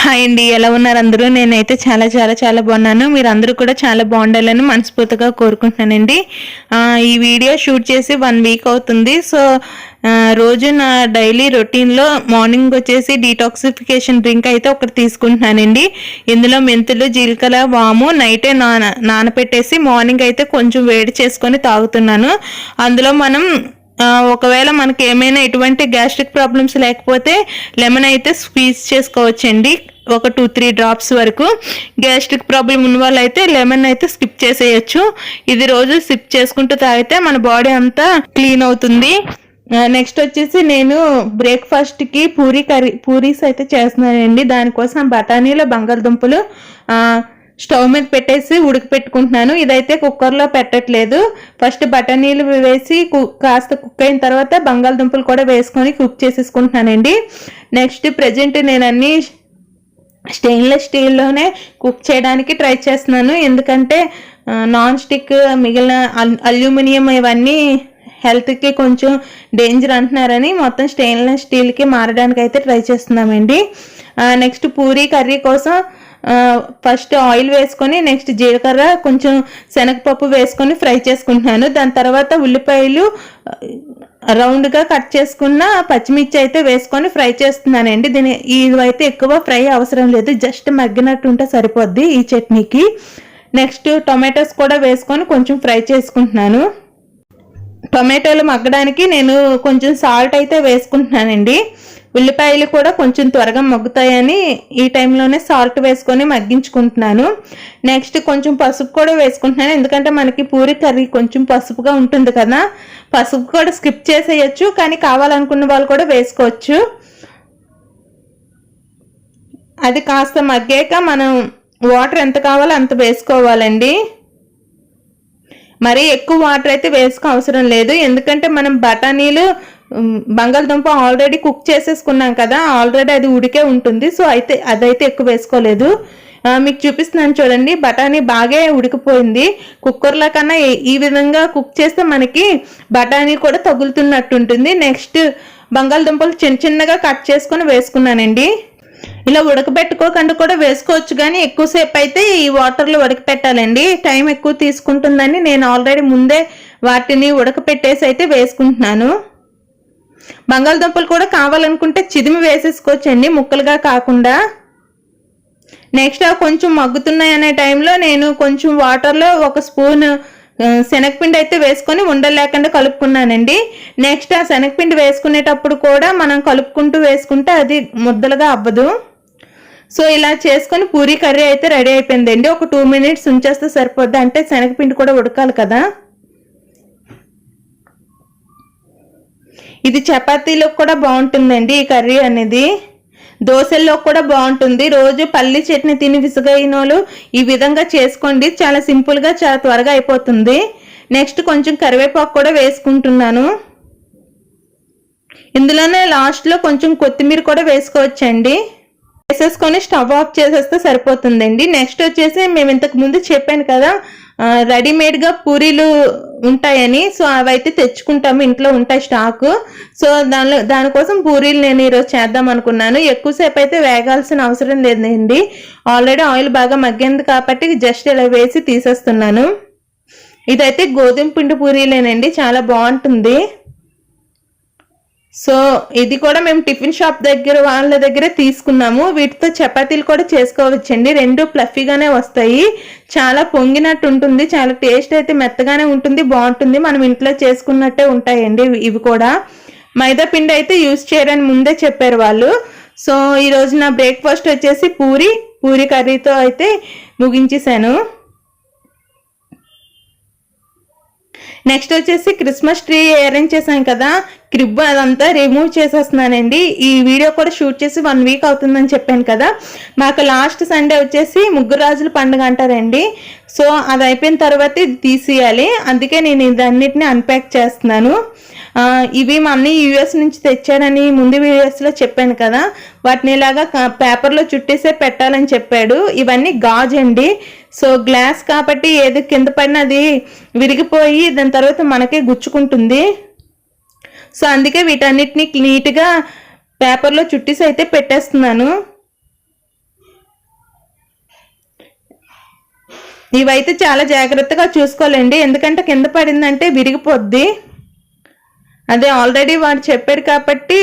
Hi అండి, ఎలా ఉన్నారు అందరూ? నేనైతే చాలా చాలా చాలా బాగున్నాను. మీరు అందరూ కూడా చాలా బాగుండాలని మనస్ఫూర్తిగా కోరుకుంటున్నానండి. ఈ వీడియో షూట్ చేసి 1 వీక్ అవుతుంది. సో రోజు నా డైలీ రొటీన్లో మార్నింగ్ వచ్చేసి డీటాక్సిఫికేషన్ డ్రింక్ అయితే ఒకటి తీసుకుంటున్నానండి. ఇందులో మెంతులు, జీలకర్ర, వాము నైటే నానపెట్టేసి మార్నింగ్ అయితే కొంచెం వేడి చేసుకొని తాగుతున్నాను. అందులో మనం ఒకవేళ మనకి ఏమైనా ఎటువంటి గ్యాస్ట్రిక్ ప్రాబ్లమ్స్ లేకపోతే లెమన్ అయితే స్క్వీజ్ చేసుకోవచ్చండి. ఒక 2-3 డ్రాప్స్ వరకు. గ్యాస్ట్రిక్ ప్రాబ్లం ఉన్న వాళ్ళు అయితే లెమన్ అయితే స్కిప్ చేసేయచ్చు. ఇది రోజు సిప్ చేసుకుంటూ తాగితే మన బాడీ అంతా క్లీన్ అవుతుంది. నెక్స్ట్ వచ్చేసి నేను బ్రేక్ఫాస్ట్కి పూరీస్ అయితే చేస్తున్నానండి. దానికోసం బఠానీలు, బంగాళదుంపలు స్టవ్ మీద పెట్టేసి ఉడకపెట్టుకుంటున్నాను. ఇదైతే కుక్కర్లో పెట్టట్లేదు. ఫస్ట్ బఠానీలు వేసి కాస్త కుక్ అయిన తర్వాత బంగాళదుంపలు కూడా వేసుకొని కుక్ చేసేసుకుంటున్నానండి. నెక్స్ట్ ప్రజెంట్ నేను అన్ని స్టెయిన్లెస్ స్టీల్లోనే కుక్ చేయడానికి ట్రై చేస్తున్నాను. ఎందుకంటే నాన్ స్టిక్, మిగిలిన అల్యూమినియం ఇవన్నీ హెల్త్కి కొంచెం డేంజర్ అంటున్నారని మొత్తం స్టెయిన్లెస్ స్టీల్కి మారడానికి అయితే ట్రై చేస్తున్నామండి. నెక్స్ట్ పూరీ కర్రీ కోసం ఫస్ట్ ఆయిల్ వేసుకొని నెక్స్ట్ జీలకర్ర, కొంచెం శనగపప్పు వేసుకొని ఫ్రై చేసుకుంటున్నాను. దాని తర్వాత ఉల్లిపాయలు రౌండ్గా కట్ చేసుకున్న పచ్చిమిర్చి అయితే వేసుకొని ఫ్రై చేస్తున్నానండి. ఇవైతే ఎక్కువ ఫ్రై అవసరం లేదు, జస్ట్ మగ్గినట్టు ఉంటే సరిపోద్ది ఈ చట్నీకి. నెక్స్ట్ టొమాటోస్ కూడా వేసుకొని కొంచెం ఫ్రై చేసుకుంటున్నాను. టొమాటోలు మగ్గడానికి నేను కొంచెం సాల్ట్ అయితే వేసుకుంటున్నానండి. ఉల్లిపాయలు కూడా కొంచెం త్వరగా మగ్గుతాయని ఈ టైంలోనే సాల్ట్ వేసుకొని మగ్గించుకుంటున్నాను. నెక్స్ట్ కొంచెం పసుపు కూడా వేసుకుంటున్నాను, ఎందుకంటే మనకి పూరి కర్రీ కొంచెం పసుపుగా ఉంటుంది కదా. పసుపు కూడా స్కిప్ చేసేయచ్చు, కానీ కావాలనుకున్న వాళ్ళు కూడా వేసుకోవచ్చు. అది కాస్త మగ్గాక మనం వాటర్ ఎంత కావాలో అంత వేసుకోవాలండి. మరీ ఎక్కువ వాటర్ అయితే వేసుకో అవసరం లేదు, ఎందుకంటే మనం బఠానీలు, బంగాళదుంప ఆల్రెడీ కుక్ చేసేసుకున్నాం కదా, ఆల్రెడీ అది ఉడికే ఉంటుంది. సో అదైతే ఎక్కువ వేసుకోలేదు. మీకు చూపిస్తున్నాను చూడండి, బఠానీ బాగా ఉడికిపోయింది. కుక్కర్లో కన్నా ఈ విధంగా కుక్ చేస్తే మనకి బఠానీ కూడా తగులుతున్నట్టు ఉంటుంది. నెక్స్ట్ బంగాళదుంపలు చిన్న చిన్నగా కట్ చేసుకొని వేసుకున్నానండి. ఇలా ఉడకబెట్టుకోకుండా కూడా వేసుకోవచ్చు, కానీ ఎక్కువసేపు అయితే ఈ వాటర్లో ఉడకపెట్టాలండి. టైం ఎక్కువ తీసుకుంటుందని నేను ఆల్రెడీ ముందే వాటిని ఉడకపెట్టేసి అయితే వేసుకుంటున్నాను. బంగాళదుంపలు కూడా కావాలనుకుంటే చిదిమి వేసేసుకోవచ్చండి, ముక్కలుగా కాకుండా. నెక్స్ట్ అవి కొంచెం మగ్గుతున్నాయి అనే టైంలో నేను కొంచెం వాటర్లో 1 స్పూన్ శనగపిండి అయితే వేసుకొని ఉండలు లేకుండా కలుపుకున్నానండి. నెక్స్ట్ ఆ శనగపిండి వేసుకునేటప్పుడు కూడా మనం కలుపుకుంటూ వేసుకుంటే అది ముద్దలుగా అవ్వదు. సో ఇలా చేసుకొని పూరీ కర్రీ అయితే రెడీ అయిపోయిందండి. ఒక 2 మినిట్స్ ఉంచేస్తే సరిపోద్ది, అంటే శనగపిండి కూడా ఉడకాలి కదా. ఇది చపాతీలో కూడా బాగుంటుందండి ఈ కర్రీ అనేది, దోశల్లో కూడా బాగుంటుంది. రోజు పల్లి చట్నీ తిని విసుగైనోళ్ళు ఈ విధంగా చేసుకోండి, చాలా సింపుల్గా చాలా త్వరగా అయిపోతుంది. నెక్స్ట్ కొంచెం కరివేపాకు కూడా వేసుకుంటున్నాను. ఇందులోనే లాస్ట్లో కొంచెం కొత్తిమీర కూడా వేసుకోవచ్చండి. వేసేసుకొని స్టవ్ ఆఫ్ చేసేస్తే సరిపోతుందండి. నెక్స్ట్ వచ్చేసి మేము ఇంతకు ముందు చెప్పాను కదా రెడీమేడ్గా పూరీలు ఉంటాయని, సో అవైతే తెచ్చుకుంటాము, ఇంట్లో ఉంటాయి స్టాకు. సో దానికోసం పూరీలు నేను ఈరోజు చేద్దాం అనుకున్నాను. ఎక్కువసేపు అయితే వేగాల్సిన అవసరం లేదండి, ఆల్రెడీ ఆయిల్ బాగా మగ్గింది కాబట్టి జస్ట్ ఇలా వేసి తీసేస్తున్నాను. ఇదైతే గోధుమ పిండి పూరీలేనండి, చాలా బాగుంటుంది. సో ఇది కూడా మేము టిఫిన్ షాప్ వాళ్ళ దగ్గరే తీసుకున్నాము. వీటితో చపాతీలు కూడా చేసుకోవచ్చండి, 2 ఫ్లఫీగానే వస్తాయి, చాలా పొంగినట్టు ఉంటుంది, చాలా టేస్ట్ అయితే మెత్తగానే ఉంటుంది, బాగుంటుంది. మనం ఇంట్లో చేసుకున్నట్టే ఉంటాయండి ఇవి కూడా. మైదా పిండి అయితే యూజ్ చేయరని ముందే చెప్పారు వాళ్ళు. సో ఈరోజు నా బ్రేక్ఫాస్ట్ వచ్చేసి పూరీ కర్రీతో అయితే ముగించేశాను. నెక్స్ట్ వచ్చేసి క్రిస్మస్ ట్రీ అరేంజ్ చేశాను కదా, క్రిబ్ అదంతా రిమూవ్ చేసేస్తున్నానండి. ఈ వీడియో కూడా షూట్ చేసి 1 వీక్ అవుతుందని చెప్పాను కదా. మాకు లాస్ట్ సండే వచ్చేసి ముగ్గురు రాజుల పండుగ అంటారండి. సో అది అయిపోయిన తర్వాత ఇది తీసేయాలి, అందుకే నేను ఇదన్నిటిని అన్ప్యాక్ చేస్తున్నాను. ఇవి మా అన్నీ యూఎస్ నుంచి తెచ్చానని ముందు వీడియోస్లో చెప్పాను కదా, వాటిని ఇలాగా పేపర్లో చుట్టేసే పెట్టాలని చెప్పాడు. ఇవన్నీ గాజు అండి, సో గ్లాస్ కాబట్టి ఏది కింద పడిన అది విరిగిపోయి దాని తర్వాత మనకే గుచ్చుకుంటుంది. సో అందుకే వీటన్నిటిని నీట్గా పేపర్లో చుట్టేసి అయితే పెట్టేస్తున్నాను. ఇవైతే చాలా జాగ్రత్తగా చూసుకోవాలండి, ఎందుకంటే కింద పడిందంటే విరిగిపోద్ది. అదే ఆల్రెడీ వాడు చెప్పాడు కాబట్టి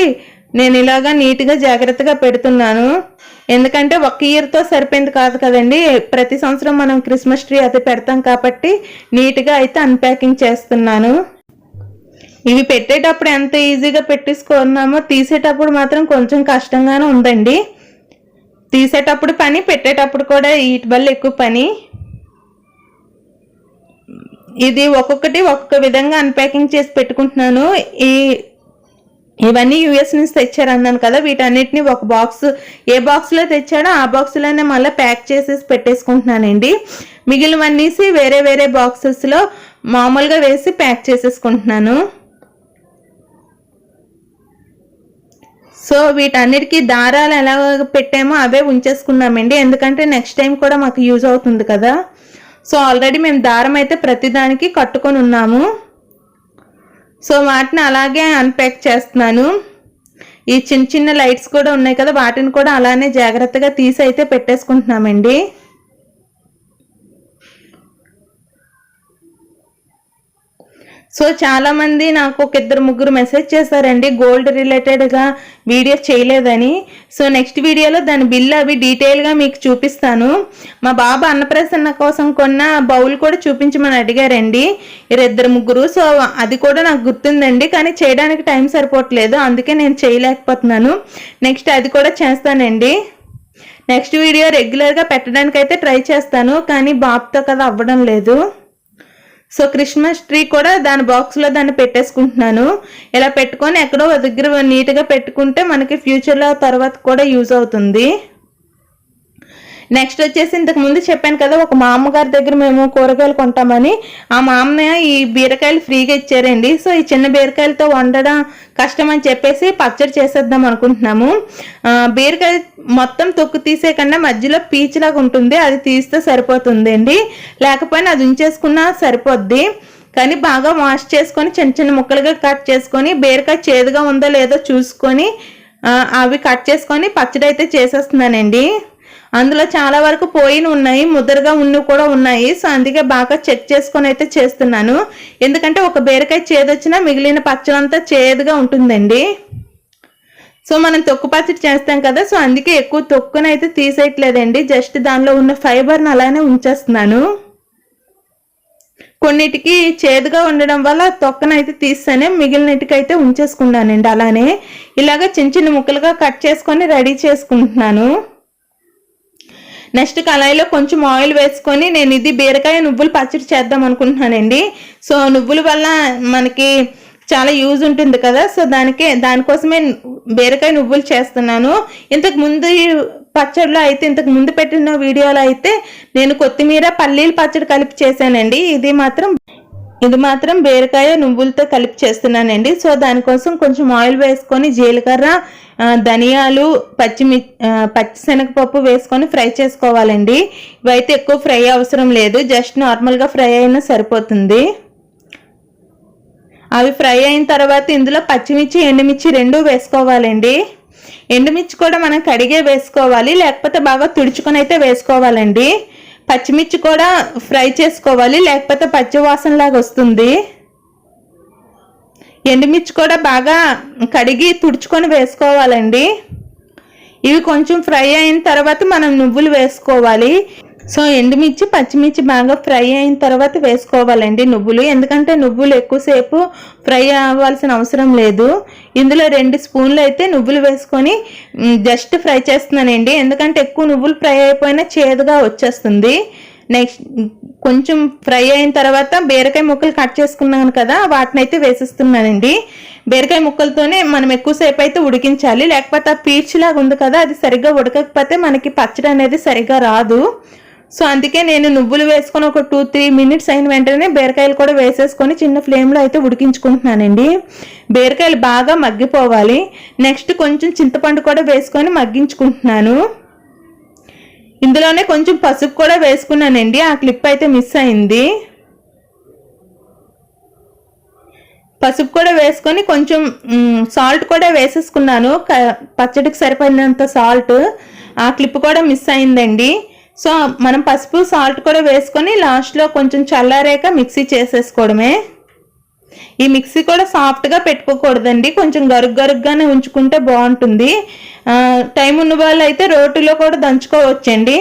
నేను ఇలాగా నీట్గా జాగ్రత్తగా పెడుతున్నాను. ఎందుకంటే 1 ఇయర్తో సరిపోయింది కాదు కదండి, ప్రతి సంవత్సరం మనం క్రిస్మస్ ట్రీ అది పెడతాం కాబట్టి నీట్గా అయితే అన్ప్యాకింగ్ చేస్తున్నాను. ఇవి పెట్టేటప్పుడు ఎంత ఈజీగా పెట్టేసుకున్నామో తీసేటప్పుడు మాత్రం కొంచెం కష్టంగానే ఉందండి. తీసేటప్పుడు పని, పెట్టేటప్పుడు కూడా వీటి వల్ల ఎక్కువ పని. ఇది ఒక్కొక్కటి ఒక్కొక్క విధంగా అన్ప్యాకింగ్ చేసి పెట్టుకుంటున్నాను. ఇవన్నీ యూఎస్ నుంచి తెచ్చారు అన్నాను కదా, వీటన్నిటిని ఒక బాక్స్, ఏ బాక్స్లో తెచ్చాడో ఆ బాక్స్లోనే మళ్ళీ ప్యాక్ చేసేసి పెట్టేసుకుంటున్నానండి. మిగిలినవన్నీసి వేరే వేరే బాక్సెస్లో మామూలుగా వేసి ప్యాక్ చేసేసుకుంటున్నాను. సో వీటన్నిటికీ దారాలు ఎలా పెట్టామో అవే ఉంచేసుకున్నామండి, ఎందుకంటే నెక్స్ట్ టైం కూడా మాకు యూజ్ అవుతుంది కదా. సో ఆల్రెడీ మేము దారం అయితే ప్రతిదానికి కట్టుకొని ఉన్నాము. సో వాటిని అలాగే అన్ప్యాక్ చేస్తున్నాను. ఈ చిన్న చిన్న లైట్స్ కూడా ఉన్నాయి కదా, వాటిని కూడా అలానే జాగ్రత్తగా తీసి అయితే పెట్టేసుకుంటున్నామండి. సో చాలామంది నాకు ఒక 2-3 మెసేజ్ చేశారండి గోల్డ్ రిలేటెడ్గా వీడియో చేయలేదని. సో నెక్స్ట్ వీడియోలో దాని బిల్ అవి డీటెయిల్గా మీకు చూపిస్తాను. మా బాబు అన్నప్రసన్న కోసం కొన్న బౌల్ కూడా చూపించమని అడిగారండి 2-3. సో అది కూడా నాకు గుర్తుందండి, కానీ చేయడానికి టైం సరిపోవట్లేదు, అందుకే నేను చేయలేకపోతున్నాను. నెక్స్ట్ అది కూడా చేస్తానండి. నెక్స్ట్ వీడియో రెగ్యులర్గా పెట్టడానికి అయితే ట్రై చేస్తాను, కానీ బాబుతో కదా అవ్వడం లేదు. సో క్రిస్మస్ ట్రీ కూడా దాని బాక్స్లో దాన్ని పెట్టేసుకుంటున్నాను. ఇలా పెట్టుకొని ఎక్కడో దగ్గర నీట్గా పెట్టుకుంటే మనకి ఫ్యూచర్లో తర్వాత కూడా యూజ్ అవుతుంది. నెక్స్ట్ వచ్చేసి ఇంతకు ముందు చెప్పాను కదా, ఒక మా అమ్మగారి దగ్గర మేము కూరగాయలు కొంటామని. ఆ మా అమ్మ ఈ బీరకాయలు ఫ్రీగా ఇచ్చారండి. సో ఈ చిన్న బీరకాయలతో వండడం కష్టం అని చెప్పేసి పచ్చడి చేసేద్దాం అనుకుంటున్నాము. బీరకాయ మొత్తం తొక్కు తీసే కన్నా మధ్యలో పీచులాగా ఉంటుంది, అది తీస్తే సరిపోతుంది అండి, లేకపోయినా అది ఉంచేసుకున్నా సరిపోద్ది. కానీ బాగా వాష్ చేసుకొని చిన్న చిన్న ముక్కలుగా కట్ చేసుకొని బీరకాయ చేదుగా ఉందో లేదో చూసుకొని అవి కట్ చేసుకొని పచ్చడి అయితే చేసేస్తున్నానండి. అందులో చాలా వరకు పోయిన ఉన్నాయి, ముద్దరుగా ఉన్నవి కూడా ఉన్నాయి. సో అందుకే బాగా చెక్ చేసుకొని అయితే చేస్తున్నాను, ఎందుకంటే ఒక బీరకాయ చేదొచ్చినా మిగిలిన పచ్చడంతా చేదుగా ఉంటుందండి. సో మనం తొక్కు పచ్చడి చేస్తాం కదా, సో అందుకే ఎక్కువ తొక్కునైతే తీసేయట్లేదండి, జస్ట్ దానిలో ఉన్న ఫైబర్ని అలానే ఉంచేస్తున్నాను. కొన్నిటికి చేదుగా ఉండడం వల్ల తొక్కనైతే తీస్తానే, మిగిలినటికైతే ఉంచేసుకున్నానండి. అలానే ఇలాగ చిన్న చిన్న ముక్కలుగా కట్ చేసుకొని రెడీ చేసుకుంటున్నాను. నెక్స్ట్ కళాయిలో కొంచెం ఆయిల్ వేసుకొని నేను ఇది బీరకాయ నువ్వులు పచ్చడి చేద్దాం అనుకుంటున్నానండి. సో నువ్వుల వల్ల మనకి చాలా యూజ్ ఉంటుంది కదా, సో దానికోసమే బీరకాయ నువ్వులు చేస్తున్నాను. ఇంతకు ముందు పచ్చడిలో అయితే, ఇంతకు ముందు పెట్టిన వీడియోలో అయితే నేను కొత్తిమీర పల్లీల పచ్చడి కలిపి చేశానండి. ఇది మాత్రం బీరకాయ నువ్వులతో కలిపి చేస్తున్నానండి. సో దానికోసం కొంచెం ఆయిల్ వేసుకొని జీలకర్ర, ధనియాలు, పచ్చిశనగపప్పు వేసుకొని ఫ్రై చేసుకోవాలండి. ఇవైతే ఎక్కువ ఫ్రై అవసరం లేదు, జస్ట్ నార్మల్గా ఫ్రై అయినా సరిపోతుంది. అవి ఫ్రై అయిన తర్వాత ఇందులో పచ్చిమిర్చి, ఎండుమిర్చి 2 వేసుకోవాలండి. ఎండుమిర్చి కూడా మనం కడిగే వేసుకోవాలి, లేకపోతే బాగా తుడుచుకొని అయితే వేసుకోవాలండి. పచ్చిమిర్చి కూడా ఫ్రై చేసుకోవాలి, లేకపోతే పచ్చి వాసనలాగా వస్తుంది. ఎండుమిర్చి కూడా బాగా కడిగి తుడుచుకొని వేసుకోవాలండి. ఇవి కొంచెం ఫ్రై అయిన తర్వాత మనం నువ్వులు వేసుకోవాలి. సో ఎండుమిర్చి, పచ్చిమిర్చి బాగా ఫ్రై అయిన తర్వాత వేసుకోవాలండి నువ్వులు, ఎందుకంటే నువ్వులు ఎక్కువసేపు ఫ్రై అవ్వాల్సిన అవసరం లేదు. ఇందులో 2 స్పూన్లు అయితే నువ్వులు వేసుకొని జస్ట్ ఫ్రై చేస్తున్నానండి, ఎందుకంటే ఎక్కువ నువ్వులు ఫ్రై అయిపోయినా చేదుగా వచ్చేస్తుంది. నెక్స్ట్ కొంచెం ఫ్రై అయిన తర్వాత బీరకాయ ముక్కలు కట్ చేసుకున్నాను కదా, వాటిని అయితే వేసిస్తున్నానండి. బీరకాయ ముక్కలతోనే మనం ఎక్కువసేపు అయితే ఉడికించాలి, లేకపోతే ఆ పీచులాగా ఉంది కదా, అది సరిగ్గా ఉడకకపోతే మనకి పచ్చడి అనేది సరిగ్గా రాదు. సో అందుకే నేను నువ్వులు వేసుకొని ఒక 2-3 మినిట్స్ అయిన వెంటనే బీరకాయలు కూడా వేసేసుకొని చిన్న ఫ్లేమ్లో అయితే ఉడికించుకుంటున్నానండి. బీరకాయలు బాగా మగ్గిపోవాలి. నెక్స్ట్ కొంచెం చింతపండు కూడా వేసుకొని మగ్గించుకుంటున్నాను. ఇందులోనే కొంచెం పసుపు కూడా వేసుకున్నానండి, ఆ క్లిప్ అయితే మిస్ అయింది. పసుపు కూడా వేసుకొని కొంచెం సాల్ట్ కూడా వేసేసుకున్నాను, పచ్చడికి సరిపడినంత సాల్ట్. ఆ క్లిప్ కూడా మిస్ అయిందండి. సో మనం పసుపు సాల్ట్ కూడా వేసుకొని లాస్ట్లో కొంచెం చల్లారాక మిక్సీ చేసేసుకోవడమే. ఈ మిక్సీ కూడా సాఫ్ట్గా పెట్టుకోకూడదండి, కొంచెం గరుగ్గానే ఉంచుకుంటే బాగుంటుంది. టైం ఉన్న వాళ్ళు అయితే రోటిలో కూడా దంచుకోవచ్చండి,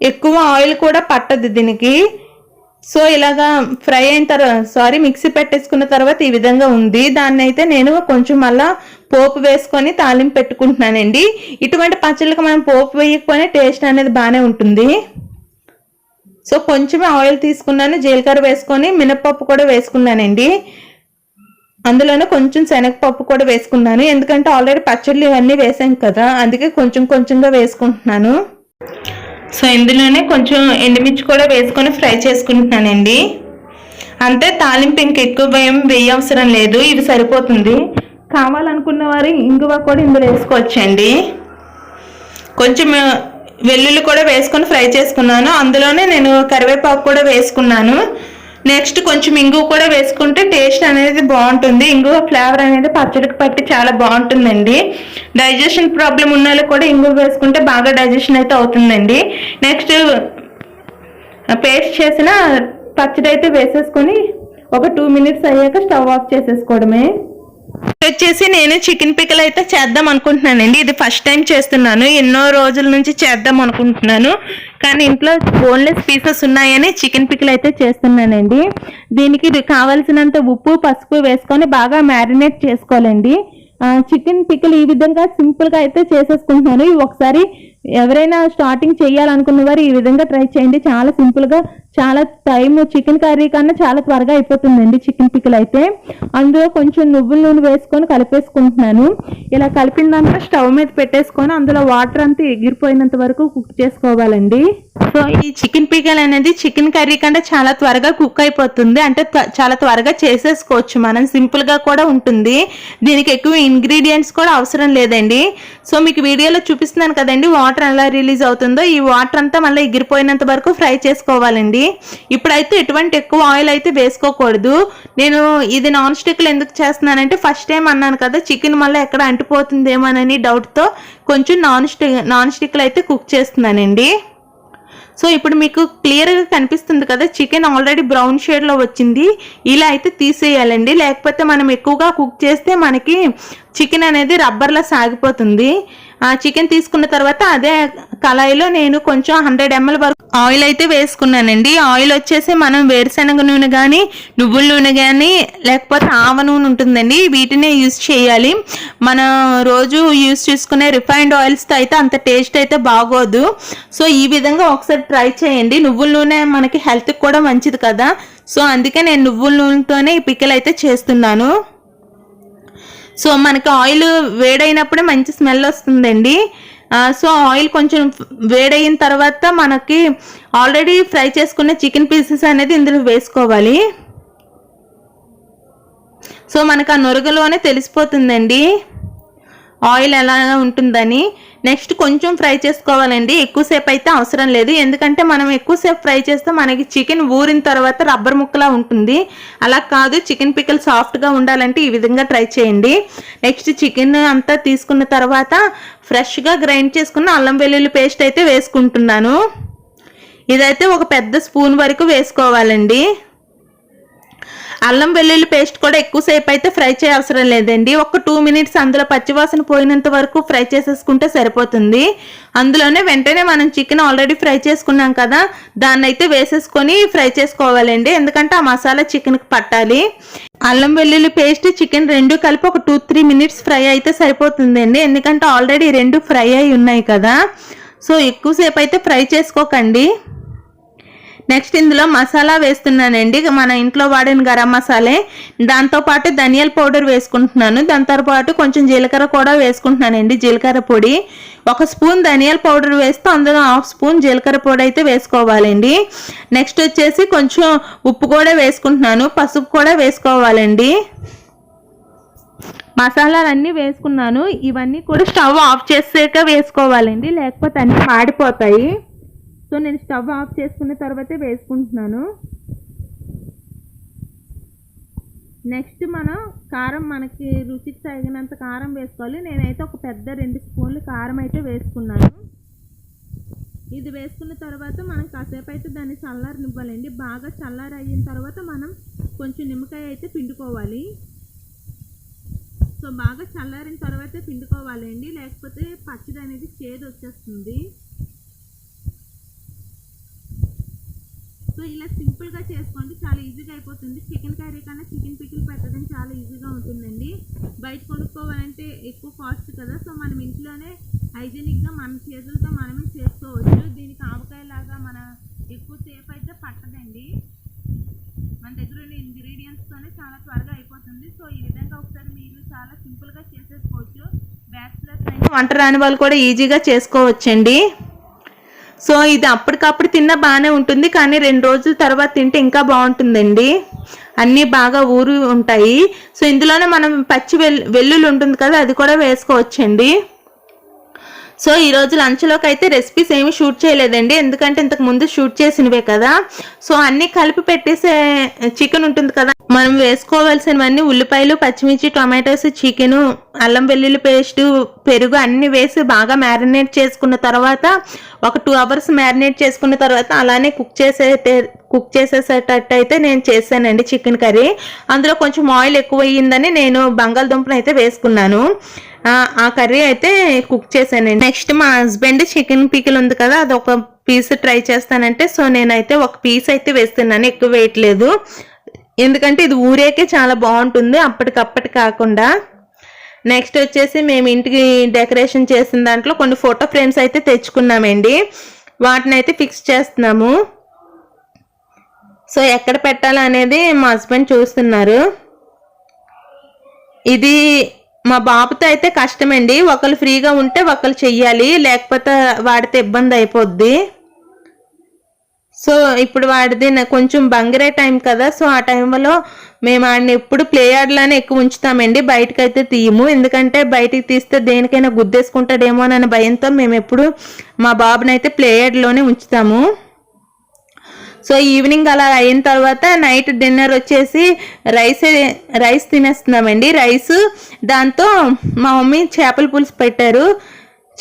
ఎక్కువ ఆయిల్ కూడా పట్టదు దీనికి. సో ఇలాగా ఫ్రై అయిన తర్వాత మిక్సీ పెట్టేసుకున్న తర్వాత ఈ విధంగా ఉంది. దాన్ని అయితే నేను కొంచెం మళ్ళా పోపు వేసుకొని తాలింపు పెట్టుకుంటున్నానండి. ఇటువంటి పచ్చళ్ళకి మనం పోపు వేయకపోయినా టేస్ట్ అనేది బాగానే ఉంటుంది. సో కొంచెం ఆయిల్ తీసుకున్నాను, జీలకర్ర వేసుకొని మినపప్పు కూడా వేసుకున్నానండి. అందులోనే కొంచెం శనగపప్పు కూడా వేసుకున్నాను, ఎందుకంటే ఆల్రెడీ పచ్చళ్ళు ఇవన్నీ వేసాం కదా, అందుకే కొంచెంగా వేసుకుంటున్నాను. సో ఇందులోనే కొంచెం ఎండుమిర్చి కూడా వేసుకొని ఫ్రై చేసుకుంటున్నానండి. అంతే, తాలింపు ఇంకెక్కువ ఏం వేయవసరం లేదు, ఇది సరిపోతుంది. కావాలనుకున్న వారు ఇంగువ కూడా ఇందులో వేసుకోవచ్చండి. కొంచెం వెల్లుల్లి కూడా వేసుకొని ఫ్రై చేసుకున్నాను, అందులోనే నేను కరివేపాకు కూడా వేసుకున్నాను. నెక్స్ట్ కొంచెం ఇంగువ కూడా వేసుకుంటే టేస్ట్ అనేది బాగుంటుంది. ఇంగువ ఫ్లేవర్ అనేది పచ్చడికి పట్టి చాలా బాగుంటుందండి. డైజెషన్ ప్రాబ్లం ఉన్న వాళ్ళకి కూడా ఇంగువ వేసుకుంటే బాగా డైజెషన్ అయితే అవుతుందండి. నెక్స్ట్ పేస్ట్ చేసిన పచ్చడి అయితే వేసేసుకొని ఒక 2 మినిట్స్ అయ్యాక స్టవ్ ఆఫ్ చేసేసుకోవడమే. వచ్చేసి నేను చికెన్ పిక్కల్ అయితే చేద్దాం అనుకుంటున్నానండి. ఇది ఫస్ట్ టైం చేస్తున్నాను, ఎన్నో రోజుల నుంచి చేద్దాం అనుకుంటున్నాను, కానీ ఇంట్లో బోన్లెస్ పీసెస్ ఉన్నాయని చికెన్ పిక్కల్ అయితే చేస్తున్నానండి. దీనికి కావాల్సినంత ఉప్పు పసుపు వేసుకొని బాగా మ్యారినేట్ చేసుకోవాలండి. చికెన్ పిక్కల్ ఈ విధంగా సింపుల్గా అయితే చేసేసుకుంటున్నాను. ఒకసారి ఎవరైనా స్టార్టింగ్ చేయాలనుకున్న వారు ఈ విధంగా ట్రై చేయండి, చాలా సింపుల్గా, చాలా టైం చికెన్ కర్రీ కన్నా చాలా త్వరగా అయిపోతుందండి చికెన్ పిక్కల్ అయితే. అందులో కొంచెం నువ్వుల నూనె వేసుకొని కలిపేసుకుంటున్నాను. ఇలా కలిపిన దాంట్లో స్టవ్ మీద పెట్టేసుకొని అందులో వాటర్ అంతా ఎగిరిపోయినంత వరకు కుక్ చేసుకోవాలండి. సో ఈ చికెన్ పిక్కల్ అనేది చికెన్ కర్రీ కంటే చాలా త్వరగా కుక్ అయిపోతుంది, అంటే చాలా త్వరగా చేసేసుకోవచ్చు మనం, సింపుల్గా కూడా ఉంటుంది. దీనికి ఎక్కువ ఇంగ్రీడియంట్స్ కూడా అవసరం లేదండి. సో మీకు వీడియోలో చూపిస్తున్నాను కదండి వాటర్ ఎలా రిలీజ్ అవుతుందో, ఈ వాటర్ అంతా మళ్ళీ ఎగిరిపోయినంత వరకు ఫ్రై చేసుకోవాలండి. ఇప్పుడైతే ఎటువంటి ఎక్కువ ఆయిల్ అయితే వేసుకోకూడదు. నేను ఇది నాన్ స్టిక్లు ఎందుకు చేస్తున్నానంటే ఫస్ట్ టైం అన్నాను కదా, చికెన్ మళ్ళీ ఎక్కడ అంటిపోతుందేమోనని డౌట్తో కొంచెం నాన్ స్టిక్లు అయితే కుక్ చేస్తున్నానండి. సో ఇప్పుడు మీకు క్లియర్గా కనిపిస్తుంది కదా, చికెన్ ఆల్రెడీ బ్రౌన్ షేడ్లో వచ్చింది. ఇలా అయితే తీసేయాలండి, లేకపోతే మనం ఎక్కువగా కుక్ చేస్తే మనకి చికెన్ అనేది రబ్బర్లా సాగిపోతుంది. ఆ చికెన్ తీసుకున్న తర్వాత అదే కళాయిలో నేను కొంచెం 100 ml వరకు ఆయిల్ అయితే వేసుకున్నానండి. ఆయిల్ వచ్చేసి మనం వేరుశనగ నూనె కానీ నువ్వుల నూనె కానీ లేకపోతే ఆవ నూనె ఉంటుందండి, వీటినే యూజ్ చేయాలి. మనం రోజు యూజ్ చేసుకునే రిఫైన్డ్ ఆయిల్స్తో అయితే అంత టేస్ట్ అయితే బాగోదు. సో ఈ విధంగా ఒకసారి ట్రై చేయండి. నువ్వుల నూనె మనకి హెల్త్కి కూడా మంచిది కదా, సో అందుకే నేను నువ్వుల నూనెతోనే ఈ పిక్కలు అయితే చేస్తున్నాను. సో మనకి ఆయిల్ వేడైనప్పుడే మంచి స్మెల్ వస్తుందండి. సో ఆయిల్ కొంచెం వేడైన తర్వాత మనకి ఆల్రెడీ ఫ్రై చేసుకున్న చికెన్ పీసెస్ అనేది ఇందులో వేసుకోవాలి. సో మనకు ఆ నొరగలోనే తెలిసిపోతుందండి ఆయిల్ ఎలా ఉంటుందని. నెక్స్ట్ కొంచెం ఫ్రై చేసుకోవాలండి, ఎక్కువసేపు అయితే అవసరం లేదు, ఎందుకంటే మనం ఎక్కువసేపు ఫ్రై చేస్తే మనకి చికెన్ ఊరిన తర్వాత రబ్బర్ ముక్కలా ఉంటుంది. అలా కాదు, చికెన్ పిక్కల్ సాఫ్ట్గా ఉండాలంటే ఈ విధంగా ట్రై చేయండి. నెక్స్ట్ చికెన్ అంతా తీసుకున్న తర్వాత ఫ్రెష్గా గ్రైండ్ చేసుకున్న అల్లం వెల్లుల్లి పేస్ట్ అయితే వేసుకుంటున్నాను. ఇదైతే ఒక పెద్ద స్పూన్ వరకు వేసుకోవాలండి. అల్లం వెల్లుల్లి పేస్ట్ కూడా ఎక్కువసేపు అయితే ఫ్రై చేయవసరం లేదండి, ఒక 2 మినిట్స్ అందులో పచ్చివాసన పోయినంత వరకు ఫ్రై చేసేసుకుంటే సరిపోతుంది. అందులోనే వెంటనే మనం చికెన్ ఆల్రెడీ ఫ్రై చేసుకున్నాం కదా, దాన్ని అయితే వేసేసుకొని ఫ్రై చేసుకోవాలండి, ఎందుకంటే ఆ మసాలా చికెన్కి పట్టాలి. అల్లం వెల్లుల్లి పేస్ట్ చికెన్ రెండు కలిపి ఒక 2-3 మినిట్స్ ఫ్రై అయితే సరిపోతుందండి, ఎందుకంటే ఆల్రెడీ రెండు ఫ్రై అయి ఉన్నాయి కదా. సో ఎక్కువసేపు అయితే ఫ్రై చేసుకోకండి. నెక్స్ట్ ఇందులో మసాలా వేస్తున్నానండి, మన ఇంట్లో వాడిన గరం మసాలే, దాంతోపాటు ధనియాల పౌడర్ వేసుకుంటున్నాను, దాంతో పాటు కొంచెం జీలకర్ర కూడా వేసుకుంటున్నానండి, జీలకర్ర పొడి. 1 స్పూన్ ధనియాల పౌడర్ వేస్తే అందులో 1/2 స్పూన్ జీలకర్ర పొడి అయితే వేసుకోవాలండి. నెక్స్ట్ వచ్చేసి కొంచెం ఉప్పు కూడా వేసుకుంటున్నాను, పసుపు కూడా వేసుకోవాలండి. మసాలాలన్నీ వేసుకున్నాను, ఇవన్నీ కూడా స్టవ్ ఆఫ్ చేసాక వేసుకోవాలండి, లేకపోతే అన్నీ మాడిపోతాయి. సో నేను స్టవ్ ఆఫ్ చేసుకున్న తర్వాతే వేసుకుంటున్నాను. నెక్స్ట్ మనం కారం మనకి రుచికి తగినంత కారం వేసుకోవాలి. నేనైతే ఒక పెద్ద 2 స్పూన్లు కారం అయితే వేసుకున్నాను. ఇది వేసుకున్న తర్వాత మనం కాసేపు అయితే దాన్ని చల్లారనివ్వాలండి. బాగా చల్లారి అయిన తర్వాత మనం కొంచెం నిమ్మకాయ అయితే పిండుకోవాలి. సో బాగా చల్లారిన తర్వాతే పిండుకోవాలండి, లేకపోతే పచ్చడి అనేది చేదు వచ్చేస్తుంది. సో ఇలా సింపుల్గా చేసుకోండి, చాలా ఈజీగా అయిపోతుంది. చికెన్ కర్రీ కన్నా చికెన్ పికిల్ పెట్టడం చాలా ఈజీగా ఉంటుందండి. బయట కొనుక్కోవాలంటే ఎక్కువ కాస్ట్ కదా. సో మనం ఇంట్లోనే హైజీనిక్గా మన చేతులతో మనమే చేసుకోవచ్చు. దీనికి ఆవకాయలాగా మన ఎక్కువ సేపు అయితే పట్టదండి. మన దగ్గర ఉన్న ఇంగ్రీడియంట్స్తోనే చాలా త్వరగా అయిపోతుంది. సో ఈ విధంగా ఒకసారి మీరు చాలా సింపుల్గా చేసేసుకోవచ్చు. బ్యాచిలర్స్ అయితే వంట రాని వాళ్ళు కూడా ఈజీగా చేసుకోవచ్చండి. సో ఇది అప్పటికప్పుడు తిన్నా బాగానే ఉంటుంది, కానీ 2 రోజుల తర్వాత తింటే ఇంకా బాగుంటుందండి. అన్నీ బాగా ఊరు ఉంటాయి. సో ఇందులోనే మనం పచ్చి వెల్లుల్లి ఉంటుంది కదా, అది కూడా వేసుకోవచ్చండి. సో ఈరోజు లంచ్లోకి అయితే రెసిపీస్ ఏమి షూట్ చేయలేదండి, ఎందుకంటే ఇంతకు ముందు షూట్ చేసినవే కదా. సో అన్నీ కలిపి పెట్టేసే చికెన్ ఉంటుంది కదా, మనం వేసుకోవాల్సినవన్నీ ఉల్లిపాయలు, పచ్చిమిర్చి, టొమాటోస్, చికెను, అల్లం వెల్లుల్లి పేస్ట్, పెరుగు అన్నీ వేసి బాగా మ్యారినేట్ చేసుకున్న తర్వాత ఒక 2 hours మ్యారినేట్ చేసుకున్న తర్వాత అలానే కుక్ చేసేసేటట్టు అయితే నేను చేశానండి చికెన్ కర్రీ. అందులో కొంచెం ఆయిల్ ఎక్కువ అయ్యిందని నేను బంగాళదుంపను అయితే వేసుకున్నాను. ఆ కర్రీ అయితే కుక్ చేశానండి. నెక్స్ట్ మా హస్బెండ్ చికెన్ పికిల్ ఉంది కదా, అది ఒక పీస్ ట్రై చేస్తానంటే సో నేనైతే ఒక పీస్ అయితే వేస్తున్నాను, ఎక్కువ వేయట్లేదు. ఎందుకంటే ఇది ఊరేకే చాలా బాగుంటుంది, అప్పటికప్పటి కాకుండా. నెక్స్ట్ వచ్చేసి మేము ఇంటికి డెకరేషన్ చేసిన దాంట్లో కొన్ని ఫోటో ఫ్రేమ్స్ అయితే తెచ్చుకున్నామండి. వాటిని అయితే ఫిక్స్ చేస్తున్నాము. సో ఎక్కడ పెట్టాలనేది మా హస్బెండ్ చూస్తున్నారు. ఇది మా బాబుతో అయితే కష్టమండి, ఒకళ్ళు ఫ్రీగా ఉంటే ఒకళ్ళు చెయ్యాలి, లేకపోతే వాడితే ఇబ్బంది అయిపోద్ది. సో ఇప్పుడు వాడిది కొంచెం బంగరే టైం కదా, సో ఆ టైంలో మేము ఆడిని ఎప్పుడు ప్లే యార్డ్లోనే ఎక్కువ ఉంచుతామండి, బయటకైతే తీయము. ఎందుకంటే బయటికి తీస్తే దేనికైనా గుద్దేసుకుంటాడేమో అనే భయంతో మేము ఎప్పుడు మా బాబునైతే ప్లే యార్డ్లోనే ఉంచుతాము. సో ఈవినింగ్ అలా అయిన తర్వాత నైట్ డిన్నర్ వచ్చేసి రైస్ తినేస్తున్నామండి. రైస్ దాంతో మా మమ్మీ చేపల పులుసు పెట్టారు.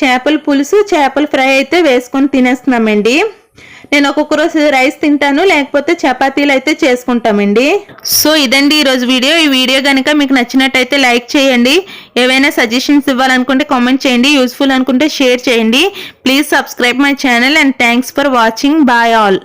చేపల పులుసు, చేపల ఫ్రై అయితే వేసుకొని తినేస్తున్నామండి. నేను ఒక్కొక్క రోజు రైస్ తింటాను, లేకపోతే చపాతీలు అయితే చేసుకుంటామండి. సో ఇదండి ఈరోజు వీడియో. ఈ వీడియో కనుక మీకు నచ్చినట్టయితే లైక్ చేయండి. ఏవైనా సజెషన్స్ ఇవ్వాలనుకుంటే కామెంట్ చేయండి. యూస్ఫుల్ అనుకుంటే షేర్ చేయండి. Please subscribe my channel and thanks for watching. Bye all.